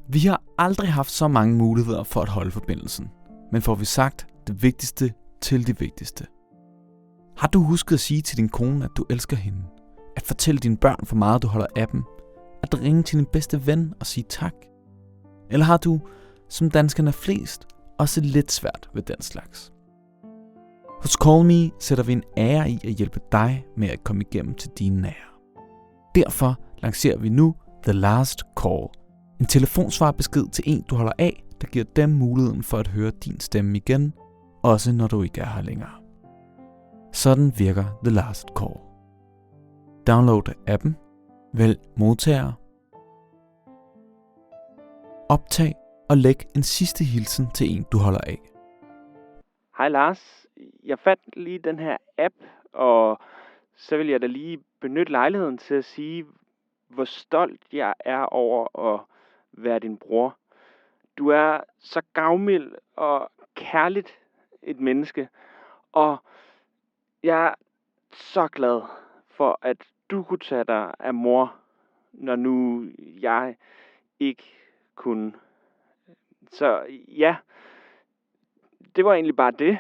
Vi har aldrig haft så mange muligheder for at holde forbindelsen, men får vi sagt det vigtigste til det vigtigste. Har du husket at sige til din kone, at du elsker hende? At fortælle dine børn, hvor meget du holder af dem? At ringe til din bedste ven og sige tak? Eller har du, som danskerne flest, også lidt svært ved den slags? Hos CallMe sætter vi en ære i at hjælpe dig med at komme igennem til dine nære. Derfor lancerer vi nu The Last Call. En telefonsvarbesked til en, du holder af, der giver dem muligheden for at høre din stemme igen, også når du ikke er her længere. Sådan virker The Last Call. Download appen, vælg modtager, optag og læg en sidste hilsen til en, du holder af. Hej Lars, jeg fandt lige den her app, og så vil jeg da lige benytte lejligheden til at sige, hvor stolt jeg er over at være din bror. Du er så gavmild og kærligt et menneske, og jeg er så glad for, at du kunne tage dig af mor, når nu jeg ikke kunne. Så ja, det var egentlig bare det.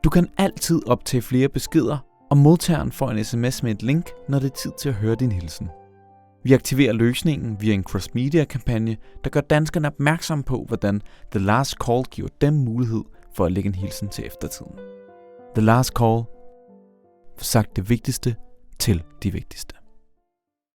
Du kan altid optage flere beskeder, og modtageren får en sms med et link, når det er tid til at høre din hilsen. Vi aktiverer løsningen via en cross-media-kampagne, der gør danskerne opmærksom på, hvordan The Last Call giver dem mulighed for at lægge en hilsen til eftertiden. The Last Call. Sagt det vigtigste til de vigtigste.